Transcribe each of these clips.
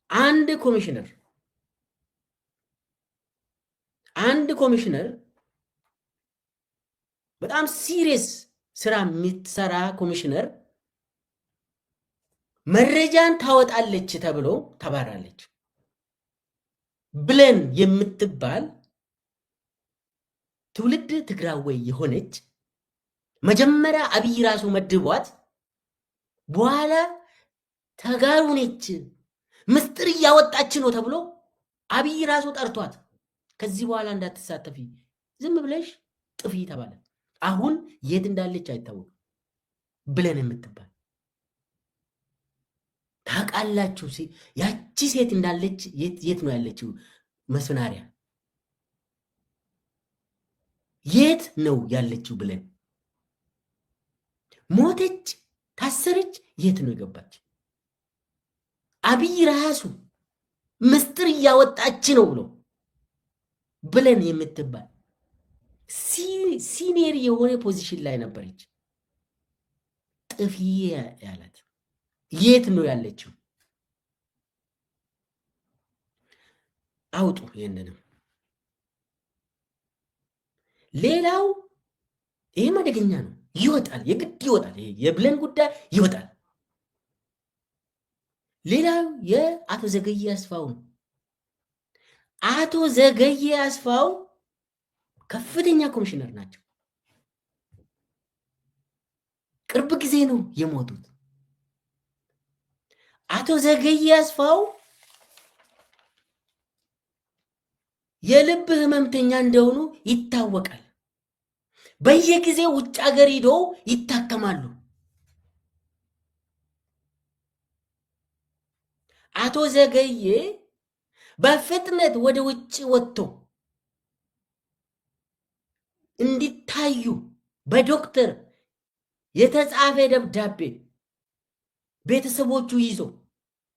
አንድ ኮሚሽነር በጣም ሲሪየስ ስራ የምትሰራ ኮሚሽነር መረጃን ታወጣለች ተብሎ ተባራለች። ብለን የምትባል ትውልድ ትግራዋይ የሆነች መጀመሪያ አብይ ራሱ መድቧት በኋላ ተጋሩ ነች ምስጢር እያወጣች ነው ተብሎ አብይ ራሱ ጠርቷት ከዚህ በኋላ እንዳትሳተፊ ዝም ብለሽ ጥፊ ተባለ። አሁን የት እንዳለች አይታወቅም። ብለን የምትባል ታውቃላችሁ? ያቺ ሴት እንዳለች የት ነው ያለችው? መስናሪያ የት ነው ያለችው? ብለን ሞተች፣ ታሰረች፣ የት ነው የገባች? አብይ ራሱ ምስጢር እያወጣች ነው ብሎ ብለን የምትባል ሲኒየር የሆነ ፖዚሽን ላይ ነበረች። ጥፊ ያላት የት ነው ያለችው? አውጡ ይሄንንም። ሌላው ይሄ አደገኛ ነው፣ ይወጣል፣ የግድ ይወጣል። ይሄ የብለን ጉዳይ ይወጣል። ሌላው የአቶ ዘገየ አስፋው ነው። አቶ ዘገየ አስፋው ከፍተኛ ኮሚሽነር ናቸው። ቅርብ ጊዜ ነው የሞቱት። አቶ ዘገየ አስፋው የልብ ህመምተኛ እንደሆኑ ይታወቃል። በየጊዜው ውጭ ሀገር ሄዶ ይታከማሉ። አቶ ዘገየ በፍጥነት ወደ ውጭ ወጥቶ እንዲታዩ በዶክተር የተጻፈ ደብዳቤ ቤተሰቦቹ ይዞ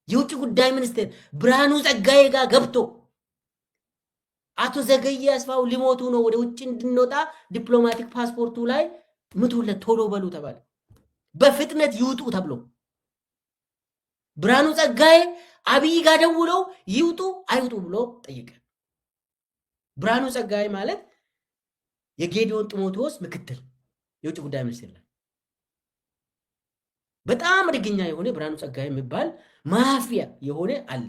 የውጭ ጉዳይ ሚኒስቴር ብርሃኑ ጸጋዬ ጋር ገብቶ አቶ ዘገየ አስፋው ሊሞቱ ነው፣ ወደ ውጭ እንድንወጣ ዲፕሎማቲክ ፓስፖርቱ ላይ ምቱለት፣ ቶሎ በሉ ተባለ። በፍጥነት ይውጡ ተብሎ ብርሃኑ ጸጋዬ አብይ ጋር ደውለው ይውጡ አይውጡ ብሎ ጠየቀ። ብርሃኑ ጸጋዬ ማለት የጌዲዮን ጢሞቴዎስ ምክትል የውጭ ጉዳይ ሚኒስቴር ላይ በጣም አደገኛ የሆነ ብርሃኑ ጸጋዬ የሚባል ማፊያ የሆነ አለ።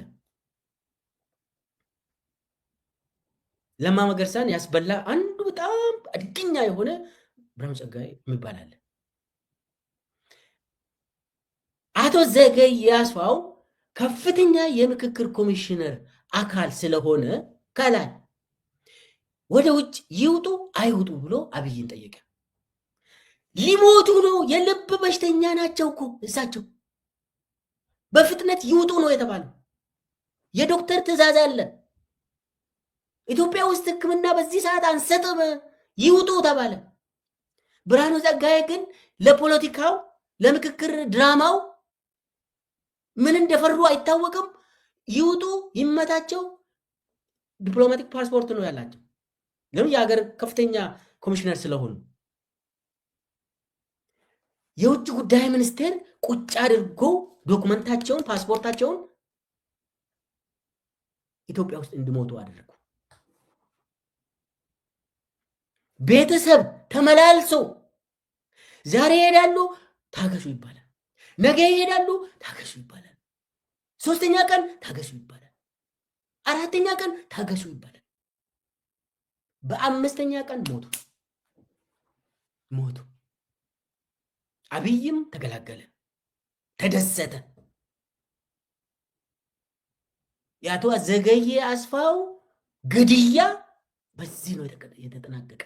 ለማ መገርሳን ያስበላ አንዱ በጣም አደገኛ የሆነ ብርሃኑ ጸጋዬ የሚባል አለ። አቶ ዘገየ አስፋው ከፍተኛ የምክክር ኮሚሽነር አካል ስለሆነ ከላይ ወደ ውጭ ይውጡ አይውጡ ብሎ አብይን ጠየቀ። ሊሞቱ ነው፣ የልብ በሽተኛ ናቸው እኮ እሳቸው። በፍጥነት ይውጡ ነው የተባለው። የዶክተር ትዕዛዝ አለ። ኢትዮጵያ ውስጥ ሕክምና በዚህ ሰዓት አንሰጥም፣ ይውጡ ተባለ። ብርሃኑ ጸጋዬ ግን ለፖለቲካው ለምክክር ድራማው ምን እንደፈሩ አይታወቅም። ይውጡ ይመታቸው፣ ዲፕሎማቲክ ፓስፖርት ነው ያላቸው። ለምን? የሀገር ከፍተኛ ኮሚሽነር ስለሆኑ። የውጭ ጉዳይ ሚኒስቴር ቁጭ አድርጎ ዶክመንታቸውን ፓስፖርታቸውን ኢትዮጵያ ውስጥ እንዲሞቱ አደረጉ። ቤተሰብ ተመላልሶ ዛሬ ይሄዳሉ፣ ታገሱ ይባላል። ነገ ይሄዳሉ፣ ታገሱ ይባላል። ሶስተኛ ቀን ታገሱ ይባላል። አራተኛ ቀን ታገሱ ይባላል። በአምስተኛ ቀን ሞቱ። አብይም ተገላገለ፣ ተደሰተ። የአቶ ዘገየ አስፋው ግድያ በዚህ ነው የተጠናቀቀ።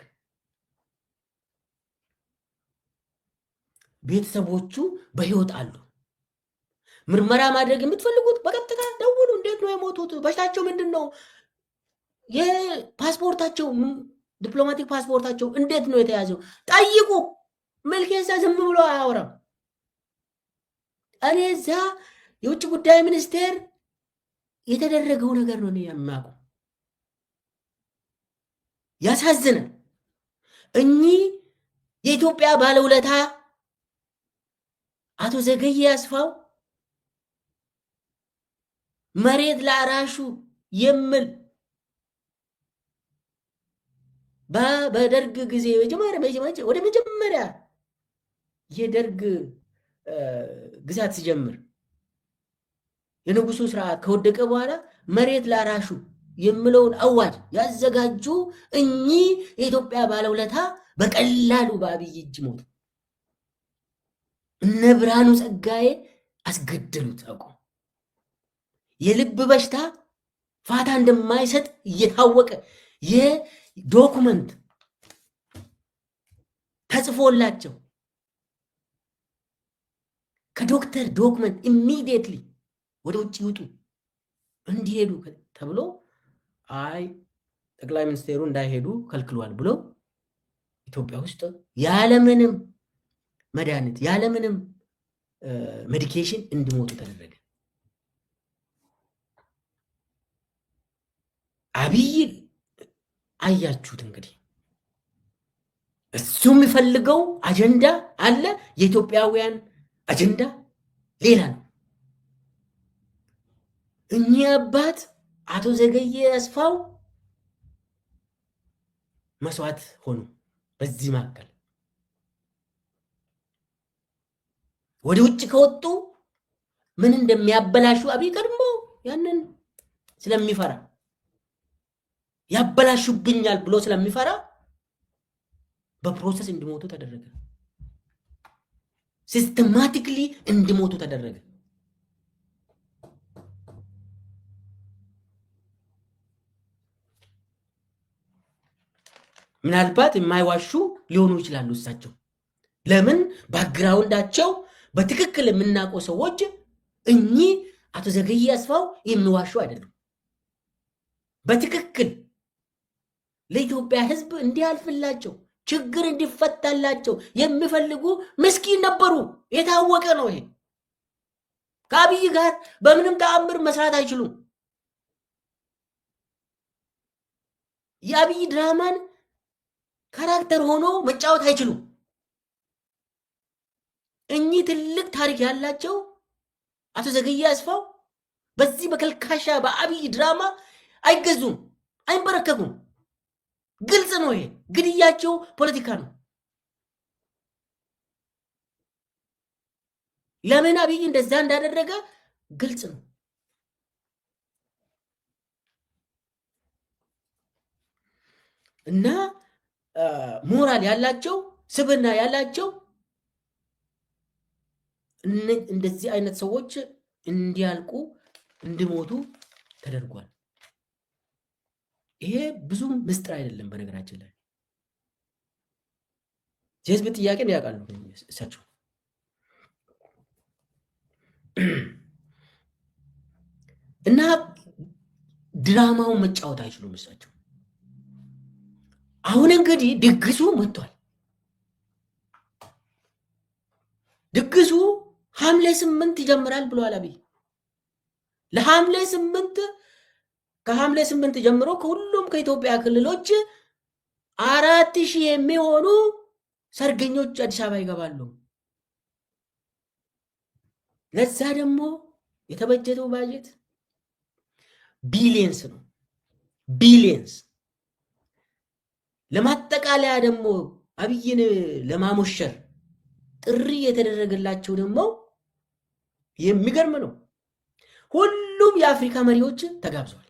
ቤተሰቦቹ በህይወት አሉ። ምርመራ ማድረግ የምትፈልጉት በቀጥታ ደውሉ። እንዴት ነው የሞቱት? በሽታቸው ምንድን ነው? የፓስፖርታቸው ዲፕሎማቲክ ፓስፖርታቸው እንዴት ነው የተያዘው? ጠይቁ። መልኬሳ ዝም ብሎ አያወራም። እኔ እዛ የውጭ ጉዳይ ሚኒስቴር የተደረገው ነገር ነው የማውቀው። ያሳዝናል። እኚህ የኢትዮጵያ ባለውለታ አቶ ዘገየ አስፋው መሬት ላራሹ የሚል በደርግ ጊዜ ወደ መጀመሪያ የደርግ ግዛት ሲጀምር የንጉሱ ስርዓት ከወደቀ በኋላ መሬት ላራሹ የሚለውን አዋጅ ያዘጋጁ እኚህ የኢትዮጵያ ባለውለታ በቀላሉ በአብይ እጅ ሞቱ። እነ ብርሃኑ ጸጋዬ አስገደሉት። አውቆ የልብ በሽታ ፋታ እንደማይሰጥ እየታወቀ የዶኩመንት ተጽፎላቸው ከዶክተር ዶክመንት ኢሚዲየትሊ ወደ ውጭ ይውጡ እንዲሄዱ ተብሎ አይ ጠቅላይ ሚኒስቴሩ እንዳይሄዱ ከልክሏል ብሎ ኢትዮጵያ ውስጥ ያለምንም መድኃኒት ያለምንም ሜዲኬሽን እንዲሞቱ ተደረገ። አብይ አያችሁት እንግዲህ እሱ የሚፈልገው አጀንዳ አለ። የኢትዮጵያውያን አጀንዳ ሌላ ነው። እኚህ አባት አቶ ዘገየ አስፋው መስዋዕት ሆኑ። በዚህ መካከል ወደ ውጭ ከወጡ ምን እንደሚያበላሹ አብይ ቀድሞ ያንን ስለሚፈራ ያበላሹብኛል ብሎ ስለሚፈራ በፕሮሰስ እንዲሞቱ ተደረገ። ሲስተማቲክሊ እንዲሞቱ ተደረገ። ምናልባት የማይዋሹ ሊሆኑ ይችላሉ እሳቸው። ለምን ባክግራውንዳቸው በትክክል የምናውቀው ሰዎች እኚህ አቶ ዘገየ አስፋው የሚዋሹ አይደሉም። በትክክል ለኢትዮጵያ ሕዝብ እንዲያልፍላቸው ችግር እንዲፈታላቸው የሚፈልጉ ምስኪን ነበሩ። የታወቀ ነው ይሄ። ከአብይ ጋር በምንም ተአምር መስራት አይችሉም። የአብይ ድራማን ካራክተር ሆኖ መጫወት አይችሉም። እኚህ ትልቅ ታሪክ ያላቸው አቶ ዘገየ አስፋው በዚህ በከልካሻ በአብይ ድራማ አይገዙም፣ አይንበረከኩም። ግልጽ ነው ይሄ። ግድያቸው ፖለቲካ ነው። ለምን አብይ እንደዛ እንዳደረገ ግልጽ ነው። እና ሞራል ያላቸው ስብዕና ያላቸው እንደዚህ አይነት ሰዎች እንዲያልቁ እንዲሞቱ ተደርጓል። ይሄ ብዙ ምስጢር አይደለም። በነገራችን ላይ የህዝብ ጥያቄን ያውቃሉ እሳቸው። እና ድራማውን መጫወት አይችሉም እሳቸው። አሁን እንግዲህ ድግሱ መጥቷል። ድግሱ ሐምሌ 8 ይጀምራል ብሏል አብይ። ለሐምሌ 8 ከሐምሌ 8 ጀምሮ ከሁሉም ከኢትዮጵያ ክልሎች 4000 የሚሆኑ ሰርገኞች አዲስ አበባ ይገባሉ። ለዛ ደግሞ የተበጀተው ባጀት ቢሊየንስ ነው። ቢሊየንስ ለማጠቃለያ ደግሞ አብይን ለማሞሸር ጥሪ የተደረገላቸው ደግሞ የሚገርም ነው። ሁሉም የአፍሪካ መሪዎች ተጋብዘዋል።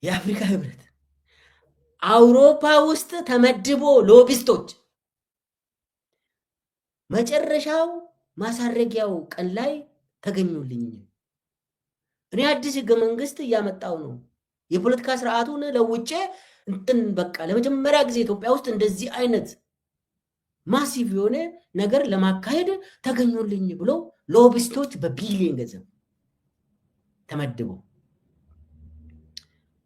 የአፍሪካ ህብረት፣ አውሮፓ ውስጥ ተመድቦ ሎቢስቶች መጨረሻው ማሳረጊያው ቀን ላይ ተገኙልኝ። እኔ አዲስ ህገ መንግስት እያመጣው ነው፣ የፖለቲካ ስርዓቱን ለውጬ እንትን በቃ ለመጀመሪያ ጊዜ ኢትዮጵያ ውስጥ እንደዚህ አይነት ማሲቭ የሆነ ነገር ለማካሄድ ተገኙልኝ ብሎ ሎቢስቶች በቢሊየን ገንዘብ ተመድበው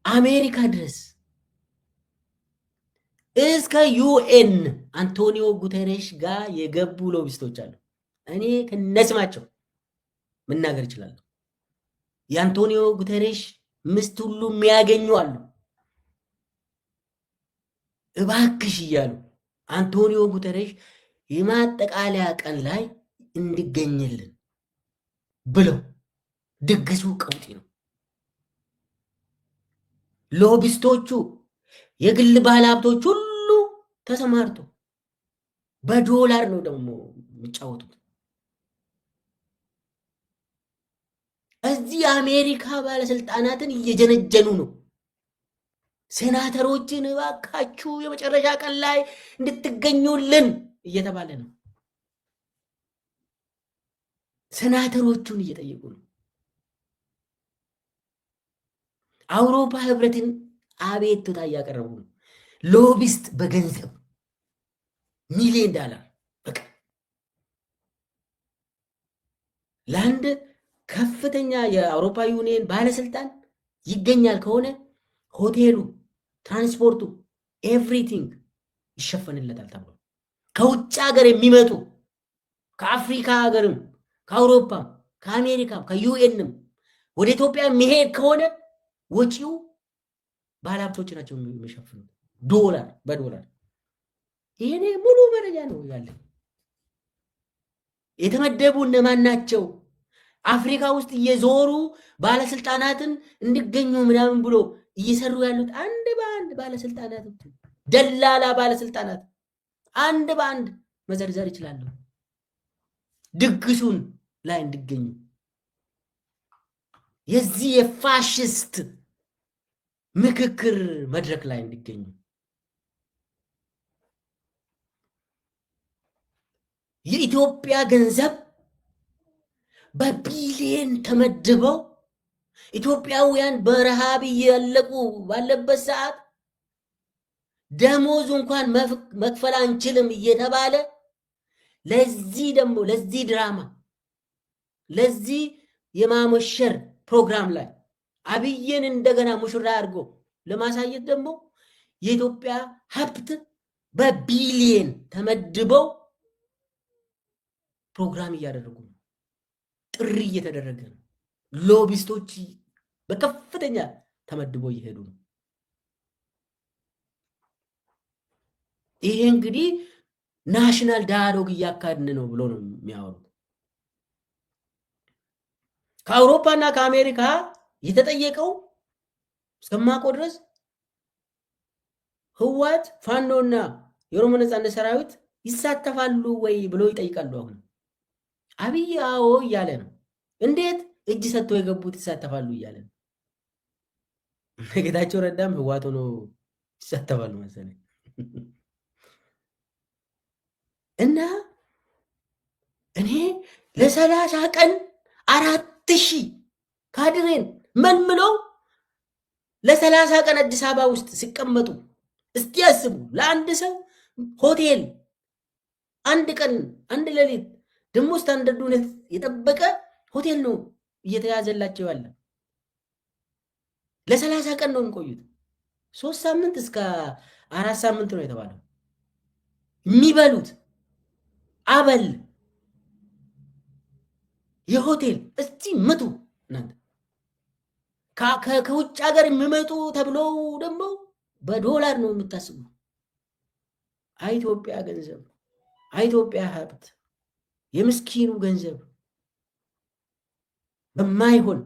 አሜሪካ ድረስ እስከ ዩኤን አንቶኒዮ ጉተሬሽ ጋር የገቡ ሎቢስቶች አሉ። እኔ ከነስማቸው መናገር ይችላሉ። የአንቶኒዮ ጉተሬሽ ምስት ሁሉ የሚያገኙ አሉ። እባክሽ እያሉ አንቶኒዮ ጉተሬሽ የማጠቃለያ ቀን ላይ እንዲገኝልን ብለው ድግሱ ቀውጢ ነው። ሎቢስቶቹ፣ የግል ባለሀብቶች ሁሉ ተሰማርቶ በዶላር ነው ደግሞ የሚጫወቱት። እዚህ የአሜሪካ ባለስልጣናትን እየጀነጀኑ ነው። ሴናተሮችን እባካችሁ የመጨረሻ ቀን ላይ እንድትገኙልን እየተባለ ነው። ሴናተሮቹን እየጠየቁ ነው። አውሮፓ ህብረትን አቤቱታ እያቀረቡ ነው። ሎቢስት በገንዘብ ሚሊዮን ዶላር በቃ ለአንድ ከፍተኛ የአውሮፓ ዩኒየን ባለስልጣን ይገኛል ከሆነ ሆቴሉ፣ ትራንስፖርቱ፣ ኤቭሪቲንግ ይሸፈንለታል ተብሎ ከውጭ ሀገር የሚመጡ ከአፍሪካ ሀገርም ከአውሮፓም ከአሜሪካም ከዩኤንም ወደ ኢትዮጵያ የሚሄድ ከሆነ ወጪው ባለሀብቶች ናቸው የሚሸፍኑት ዶላር በዶላር። ይሄኔ ሙሉ መረጃ ነው ያለ። የተመደቡ እነማን ናቸው? አፍሪካ ውስጥ እየዞሩ ባለስልጣናትን እንዲገኙ ምናምን ብሎ እየሰሩ ያሉት አንድ በአንድ ባለስልጣናት፣ ደላላ ባለስልጣናት አንድ በአንድ መዘርዘር ይችላሉ። ድግሱን ላይ እንዲገኙ የዚህ የፋሽስት ምክክር መድረክ ላይ እንዲገኙ የኢትዮጵያ ገንዘብ በቢሊየን ተመድበው ኢትዮጵያውያን በረሃብ እያለቁ ባለበት ሰዓት ደሞዙ እንኳን መክፈል አንችልም እየተባለ ለዚህ ደግሞ ለዚህ ድራማ ለዚህ የማሞሸር ፕሮግራም ላይ አብይን እንደገና ሙሽራ አድርጎ ለማሳየት ደግሞ የኢትዮጵያ ሀብት በቢሊየን ተመድበው ፕሮግራም እያደረጉ ነው። ጥሪ እየተደረገ ነው። ሎቢስቶች በከፍተኛ ተመድበው እየሄዱ ነው። ይሄ እንግዲህ ናሽናል ዳያሎግ እያካሄድን ነው ብሎ ነው የሚያወሩት። ከአውሮፓና ከአሜሪካ የተጠየቀው እስከማውቀው ድረስ ህወሓት፣ ፋኖና የኦሮሞ ነጻነት ሰራዊት ይሳተፋሉ ወይ ብሎ ይጠይቃሉ። አሁን አብይ አዎ እያለ ነው። እንዴት እጅ ሰጥተው የገቡት ይሳተፋሉ እያለ ነው። ጌታቸው ረዳም ህወሓት ሆኖ ይሳተፋሉ መሰለኝ። እና እኔ ለ30 ቀን 4000 ካድሬን መልምለው ለ30 ቀን አዲስ አበባ ውስጥ ሲቀመጡ እስቲ ያስቡ። ለአንድ ሰው ሆቴል አንድ ቀን አንድ ሌሊት ደግሞ ስታንዳርዱን የጠበቀ ሆቴል ነው እየተያዘላቸው ያለ። ለ30 ቀን ነው የሚቆዩት። 3 ሳምንት እስከ 4 ሳምንት ነው የተባለው። የሚበሉት አበል የሆቴል እስቲ ምቱ እናንተ። ከውጭ ሀገር የሚመጡ ተብለው ደግሞ በዶላር ነው የምታስቡ። ኢትዮጵያ ገንዘብ፣ ኢትዮጵያ ሀብት፣ የምስኪኑ ገንዘብ በማይሆን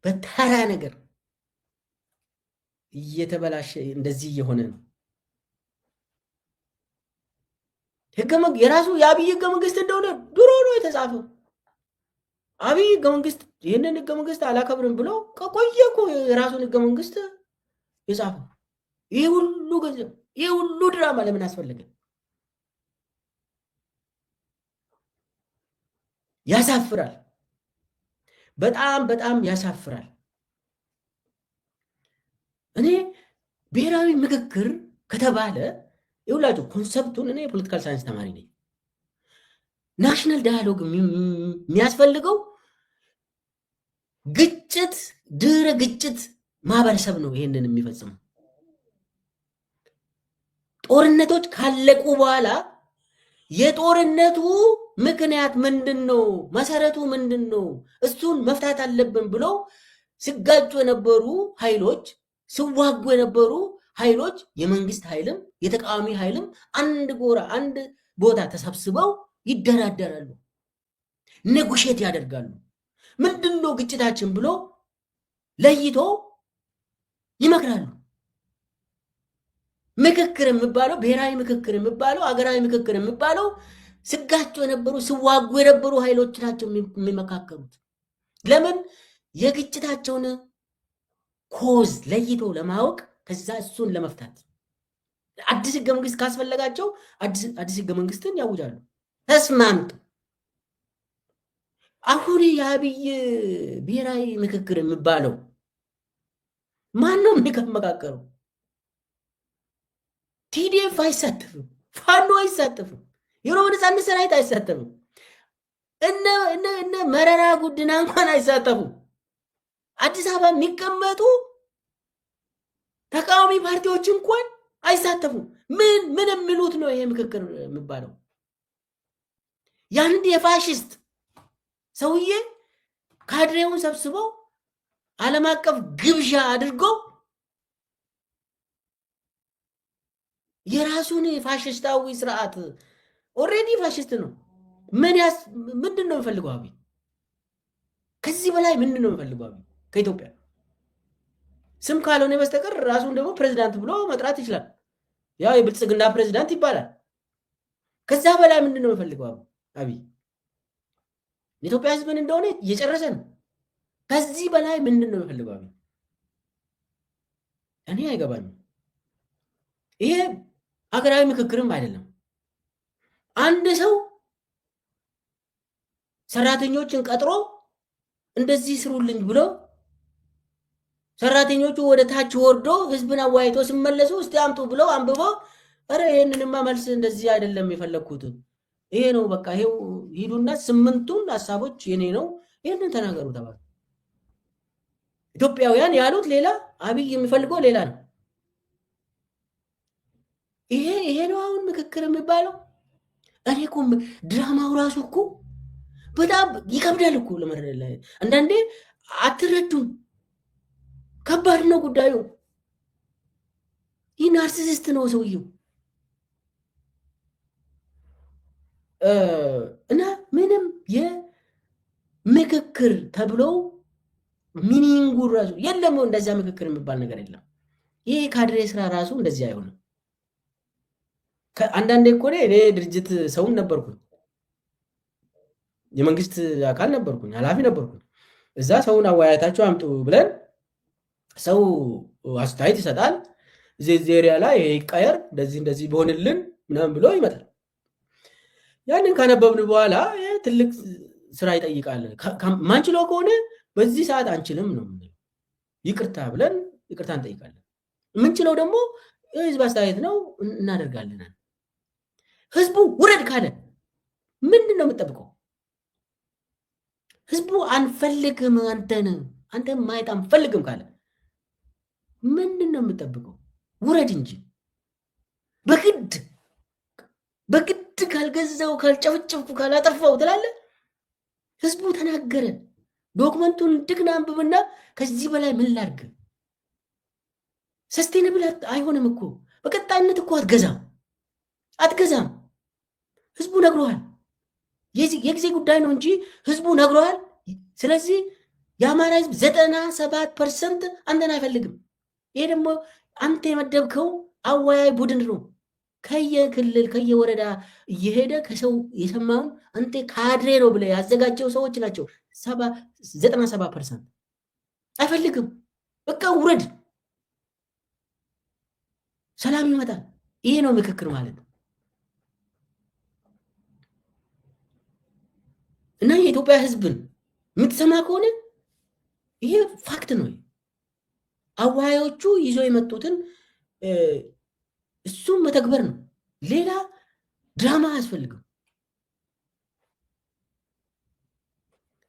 በተራ ነገር እየተበላሸ እንደዚህ እየሆነ ነው። የራሱ የአብይ ህገ መንግስት እንደሆነ ድሮ ነው የተጻፈው። አብይ ህገ መንግስት ይህንን ህገ መንግስት አላከብርም ብሎ ከቆየ እኮ የራሱን ህገ መንግስት የጻፈው። ይህ ሁሉ ገንዘብ፣ ይህ ሁሉ ድራማ ለምን አስፈለገ? ያሳፍራል። በጣም በጣም ያሳፍራል። እኔ ብሔራዊ ምክክር ከተባለ ይውላችሁ ኮንሰፕቱን፣ እኔ የፖለቲካል ሳይንስ ተማሪ ነኝ። ናሽናል ዳያሎግ የሚያስፈልገው ግጭት ድህረ ግጭት ማህበረሰብ ነው ይሄንን የሚፈጽመው። ጦርነቶች ካለቁ በኋላ የጦርነቱ ምክንያት ምንድን ነው? መሰረቱ ምንድን ነው? እሱን መፍታት አለብን ብሎ ሲጋጩ የነበሩ ኃይሎች፣ ሲዋጉ የነበሩ ኃይሎች፣ የመንግስት ኃይልም የተቃዋሚ ኃይልም አንድ ጎራ አንድ ቦታ ተሰብስበው ይደራደራሉ፣ ነጉሼት ያደርጋሉ። ምንድነው ግጭታችን ብሎ ለይቶ ይመክራሉ። ምክክር የሚባለው ብሔራዊ ምክክር የሚባለው አገራዊ ምክክር የሚባለው ስጋቸው የነበሩ ሲዋጉ የነበሩ ኃይሎች ናቸው የሚመካከሩት። ለምን? የግጭታቸውን ኮዝ ለይቶ ለማወቅ ከዛ እሱን ለመፍታት አዲስ ህገ መንግስት ካስፈለጋቸው አዲስ ህገ መንግስትን ያውጃሉ ተስማምጡ። አሁን የአብይ ብሔራዊ ምክክር የሚባለው ማን ነው የሚመካከረው? ቲዲኤፍ አይሳተፍም፣ ፋኖ አይሳተፍም፣ የኦሮሞ ነጻነት ሰራዊት አይሳተፍም፣ እነ መረራ ጉዲና እንኳን አይሳተፉም። አዲስ አበባ የሚቀመጡ ተቃዋሚ ፓርቲዎች እንኳን አይሳተፉም። ምን የሚሉት ነው ይሄ ምክክር የሚባለው? ያንድ የፋሽስት ሰውዬ ካድሬውን ሰብስበው ዓለም አቀፍ ግብዣ አድርገው የራሱን ፋሽስታዊ ስርዓት ኦልሬዲ ፋሽስት ነው። ምንድን ነው የሚፈልገው አብይ? ከዚህ በላይ ምንድን ነው የሚፈልገው አብይ? ከኢትዮጵያ ስም ካልሆነ በስተቀር ራሱን ደግሞ ፕሬዝዳንት ብሎ መጥራት ይችላል። ያው የብልጽግና ፕሬዝዳንት ይባላል። ከዛ በላይ ምንድን ነው የሚፈልገው አብይ? የኢትዮጵያ ህዝብን እንደሆነ እየጨረሰ ነው። ከዚህ በላይ ምንድን ነው የሚፈልገው አብይ? እኔ አይገባኝም። ይሄ ሀገራዊ ምክክርም አይደለም። አንድ ሰው ሰራተኞችን ቀጥሮ እንደዚህ ስሩልኝ ብሎ ሰራተኞቹ ወደ ታች ወርዶ ህዝብን አዋይቶ ሲመለሱ እስቲ አምጡ ብለው አንብቦ ኧረ ይሄንንማ መልስ እንደዚህ አይደለም የፈለግኩት ይሄ ነው በቃ ይሄው ሂዱና 8ቱን ሐሳቦች የኔ ነው ይሄንን ተናገሩ ተባለ። ኢትዮጵያውያን ያሉት ሌላ፣ አብይ የሚፈልገው ሌላ ነው። ይሄ ነው አሁን ምክክር የሚባለው። እኔ እኮ ድራማው ራሱ እኮ በጣም ይከብዳል እኮ ለመረዳት። አንዳንዴ አትረዱም። ከባድ ነው ጉዳዩ። ይህ ናርሲሲስት ነው ሰውየው እና ምንም የምክክር ተብሎ ሚኒንጉ ራሱ የለም። እንደዚያ ምክክር የሚባል ነገር የለም። ይህ ካድሬ ስራ ራሱ እንደዚህ አይሆንም። አንዳንዴ እኮ እኔ ድርጅት ሰውን ነበርኩኝ፣ የመንግስት አካል ነበርኩኝ፣ ኃላፊ ነበርኩኝ። እዛ ሰውን አወያየታቸው አምጡ ብለን ሰው አስተያየት ይሰጣል። እዚህ ኤሪያ ላይ ይቀየር እንደዚህ ቢሆንልን ምናምን ብሎ ይመጣል። ያንን ካነበብን በኋላ ትልቅ ስራ ይጠይቃል። ማንችለው ከሆነ በዚህ ሰዓት አንችልም ነው ይቅርታ ብለን ይቅርታ እንጠይቃለን። የምንችለው ደግሞ የህዝብ አስተያየት ነው እናደርጋለን። ህዝቡ ውረድ ካለ ምንድን ነው የምጠብቀው? ህዝቡ አንፈልግም አንተ ማየት አንፈልግም ካለ ምንድን ነው የምጠብቀው? ውረድ እንጂ በግድ ካልገዛው ካልጨፍጨፍኩ ካላጠፋው ትላለ። ህዝቡ ተናገረ። ዶክመንቱን ድግና አንብብና ከዚህ በላይ ምን ላድርግ? ሰስቴነብል አይሆንም እኮ በቀጣይነት እኮ አትገዛም። ህዝቡ ነግሮሃል። የጊዜ ጉዳይ ነው እንጂ ህዝቡ ነግሮሃል። ስለዚህ የአማራ ህዝብ 97% አንተን አይፈልግም። ይሄ ደግሞ አንተ የመደብከው አወያይ ቡድን ነው። ከየክልል ከየወረዳ እየሄደ ከሰው የሰማውን አንተ ካድሬ ነው ብለህ ያዘጋጀው ሰዎች ናቸው። 97% አይፈልግም። በቃ ውረድ፣ ሰላም ይመጣል። ይሄ ነው ምክክር ማለት። እና የኢትዮጵያ ህዝብን የምትሰማ ከሆነ ይሄ ፋክት ነው። አወያዮቹ ይዞ የመጡትን እሱም መተግበር ነው። ሌላ ድራማ አያስፈልግም።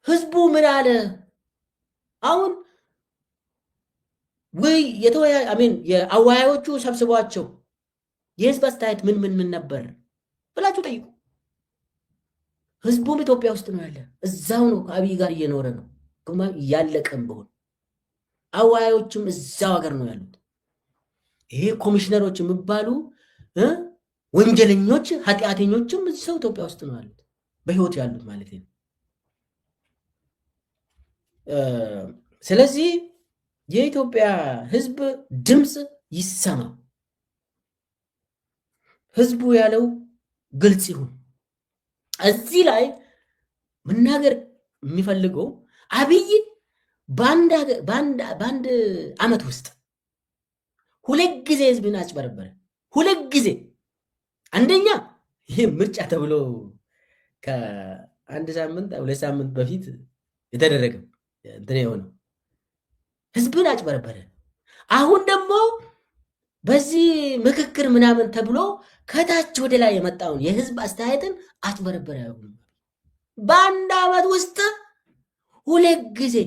ህዝቡ ምን አለ? አሁን ወይ የአወያዮቹ ሰብስቧቸው የህዝብ አስተያየት ምን ነበር ብላችሁ ጠይቁ። ህዝቡም ኢትዮጵያ ውስጥ ነው ያለ፣ እዛው ነው ከአብይ ጋር እየኖረ ነው እያለቀም ቢሆን አወያዮችም እዛው ሀገር ነው ያሉት። ይሄ ኮሚሽነሮች የሚባሉ ወንጀለኞች ኃጢአተኞችም እዛው ኢትዮጵያ ውስጥ ነው ያሉት፣ በህይወት ያሉት ማለት ነው። ስለዚህ የኢትዮጵያ ህዝብ ድምፅ ይሰማ። ህዝቡ ያለው ግልጽ ይሁን። እዚህ ላይ መናገር የሚፈልገው አብይ በአንድ ዓመት ውስጥ ሁለት ጊዜ ህዝብን አጭበረበረ። ሁለት ጊዜ። አንደኛ ይህ ምርጫ ተብሎ ከአንድ ሳምንት 2 ሳምንት በፊት የተደረገ እንትን የሆነው ህዝብን አጭበረበረ። አሁን ደግሞ በዚህ ምክክር ምናምን ተብሎ ከታች ወደ ላይ የመጣውን የህዝብ አስተያየትን አጭበረበረ። በአንድ ዓመት ውስጥ ሁለት ጊዜ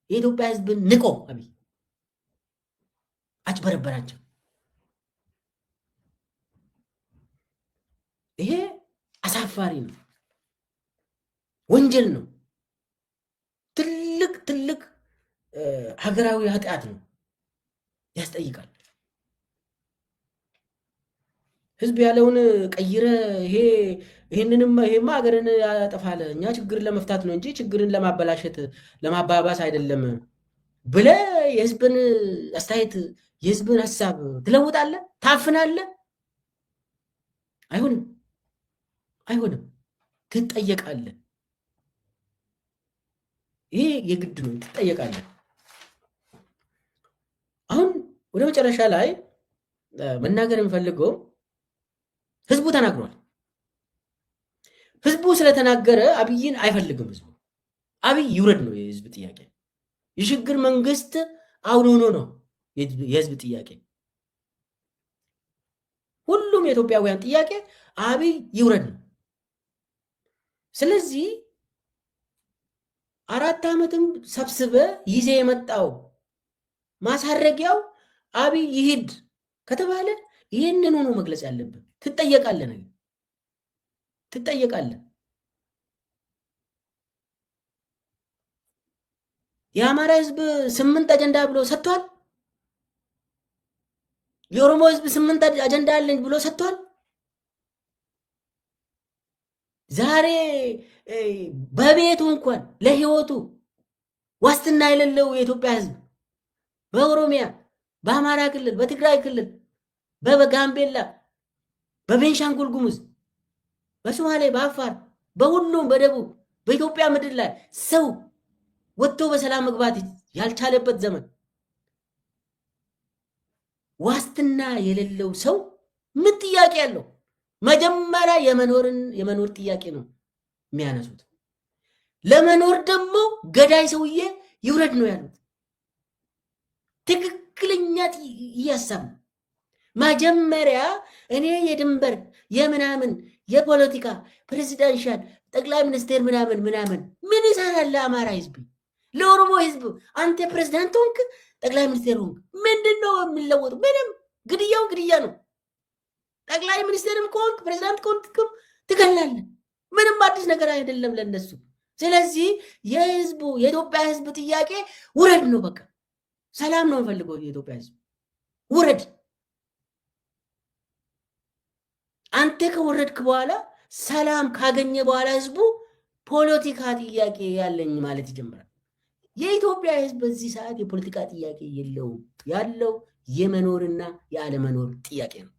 የኢትዮጵያ ህዝብን ንቆ አብይ አጭበረበራቸው። ይሄ አሳፋሪ ነው፣ ወንጀል ነው፣ ትልቅ ሀገራዊ ኃጢአት ነው፣ ያስጠይቃል። ህዝብ ያለውን ቀይረ ይሄማ ሀገርን ያጠፋል፣ እኛ ችግርን ለመፍታት ነው እንጂ ችግርን ለማበላሸት ለማባባስ አይደለም ብለ የህዝብን አስተያየት የህዝብን ሀሳብ ትለውጣለ፣ ታፍናለ። አይሆንም፣ ትጠየቃለ። ይሄ የግድ ነው፣ ትጠየቃለ። አሁን ወደ መጨረሻ ላይ መናገር የምፈልገው ህዝቡ ተናግሯል። ህዝቡ ስለተናገረ አብይን አይፈልግም። ህዝቡ አብይ ይውረድ ነው የህዝብ ጥያቄ። የሽግግር መንግስት አሁኑኑ ነው የህዝብ ጥያቄ። ሁሉም የኢትዮጵያውያን ጥያቄ አብይ ይውረድ ነው። ስለዚህ 4 ዓመትም ሰብስበ ይዜ የመጣው ማሳረጊያው አብይ ይሂድ ከተባለ ይህንን ሆኖ መግለጽ ያለብን። ትጠየቃለህ። የአማራ ህዝብ 8 አጀንዳ ብሎ ሰጥቷል። የኦሮሞ ህዝብ 8 አጀንዳ አለኝ ብሎ ሰጥቷል። ዛሬ በቤቱ እንኳን ለህይወቱ ዋስትና የሌለው የኢትዮጵያ ህዝብ በኦሮሚያ፣ በአማራ ክልል፣ በትግራይ ክልል፣ በጋምቤላ፣ በቤንሻንጉል ጉሙዝ፣ በሶማሌ፣ በአፋር፣ በሁሉም በደቡብ በኢትዮጵያ ምድር ላይ ሰው ወጥቶ በሰላም መግባት ያልቻለበት ዘመን ዋስትና የሌለው ሰው ምን ጥያቄ ያለው? መጀመሪያ የመኖር ጥያቄ ነው የሚያነሱት። ለመኖር ደግሞ ገዳይ ሰውዬ ይውረድ ነው ያሉት። ትክክለኛ እያሳብ መጀመሪያ እኔ የድንበር የምናምን የፖለቲካ ፕሬዚዳንሻል ጠቅላይ ሚኒስቴር ምናምን ምን ይሰራል ለአማራ ህዝብ? ለኦሮሞ ህዝብ አንተ ፕሬዚዳንት ሆንክ ጠቅላይ ሚኒስቴር ሆንክ ምንድን ነው የሚለወጡ? ምንም። ግድያው ግድያ ነው። ጠቅላይ ሚኒስቴርም ከሆንክ ፕሬዚዳንት ከሆንክ ትገላለህ። ምንም አዲስ ነገር አይደለም ለነሱ። ስለዚህ የኢትዮጵያ ህዝብ ጥያቄ ውረድ ነው። በቃ ሰላም ነው የምፈልገው የኢትዮጵያ ህዝብ ውረድ። አንተ ከወረድክ በኋላ ሰላም ካገኘ በኋላ ህዝቡ ፖለቲካ ጥያቄ ያለኝ ማለት ይጀምራል። የኢትዮጵያ ህዝብ በዚህ ሰዓት የፖለቲካ ጥያቄ የለውም። ያለው የመኖርና የአለመኖር ጥያቄ ነው።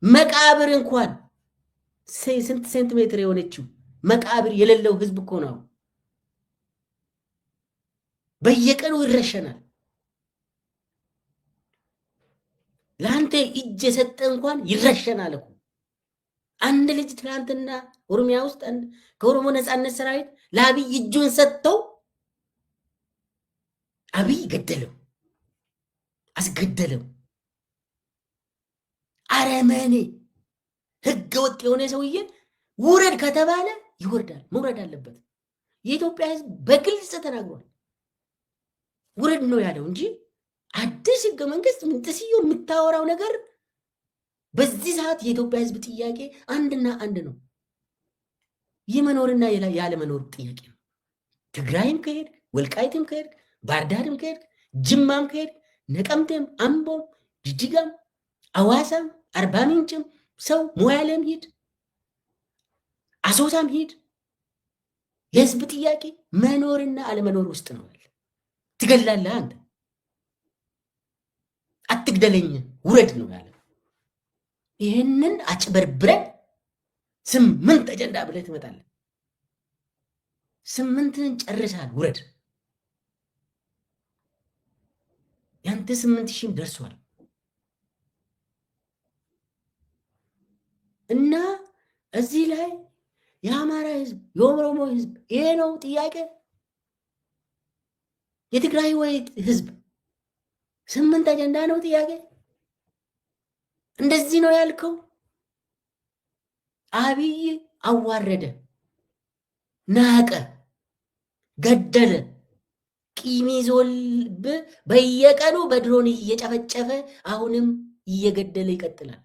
መቃብር እንኳን ስንት ሴንቲሜትር የሆነችው መቃብር የሌለው ህዝብ እኮ ነው። በየቀኑ ይረሸናል። ለአንተ እጅ የሰጠ እንኳን ይረሸናል እኮ። አንድ ልጅ ትናንትና ኦሮሚያ ውስጥ ከኦሮሞ ነፃነት ሰራዊት ለአብይ እጁን ሰጥተው አብይ ገደለው፣ አስገደለው። አረመኔ ህገ ወጥ የሆነ ሰውዬ ውረድ ከተባለ ይወርዳል፣ መውረድ አለበት። የኢትዮጵያ ህዝብ በግልጽ ተናግሯል። ውረድ ነው ያለው እንጂ አዲስ ህገ መንግስት ምንጥስዮ የምታወራው ነገር በዚህ ሰዓት የኢትዮጵያ ህዝብ ጥያቄ አንድና አንድ ነው። የመኖርና ያለመኖር ጥያቄ ነው። ትግራይም ከሄድ፣ ወልቃይትም ከሄድ፣ ባህርዳርም ከሄድ፣ ጅማም ከሄድ፣ ነቀምቴም፣ አምቦም፣ ጅጅጋም፣ አዋሳም፣ አርባ ምንጭም ሰው ሞያሌም ሂድ፣ አሶሳም ሂድ፣ የህዝብ ጥያቄ መኖርና አለመኖር ውስጥ ነው ያለ። ትገላለህ አንተ፣ አትግደለኝ ውረድ ነው ያለ። ይህንን አጭበርብረን 8 አጀንዳ ብለህ ትመጣለህ። 8ን ጨርሳል፣ ውረድ። ያንተ 8,000 ደርሷል። እና እዚህ ላይ የአማራ ህዝብ፣ የኦሮሞ ህዝብ ይሄ ነው ጥያቄ። የትግራይ ወይ ህዝብ 8 አጀንዳ ነው ጥያቄ። እንደዚህ ነው ያልከው። አብይ አዋረደ፣ ናቀ፣ ገደለ፣ ቂም ይዞልብ በየቀኑ በድሮን እየጨፈጨፈ አሁንም እየገደለ ይቀጥላል።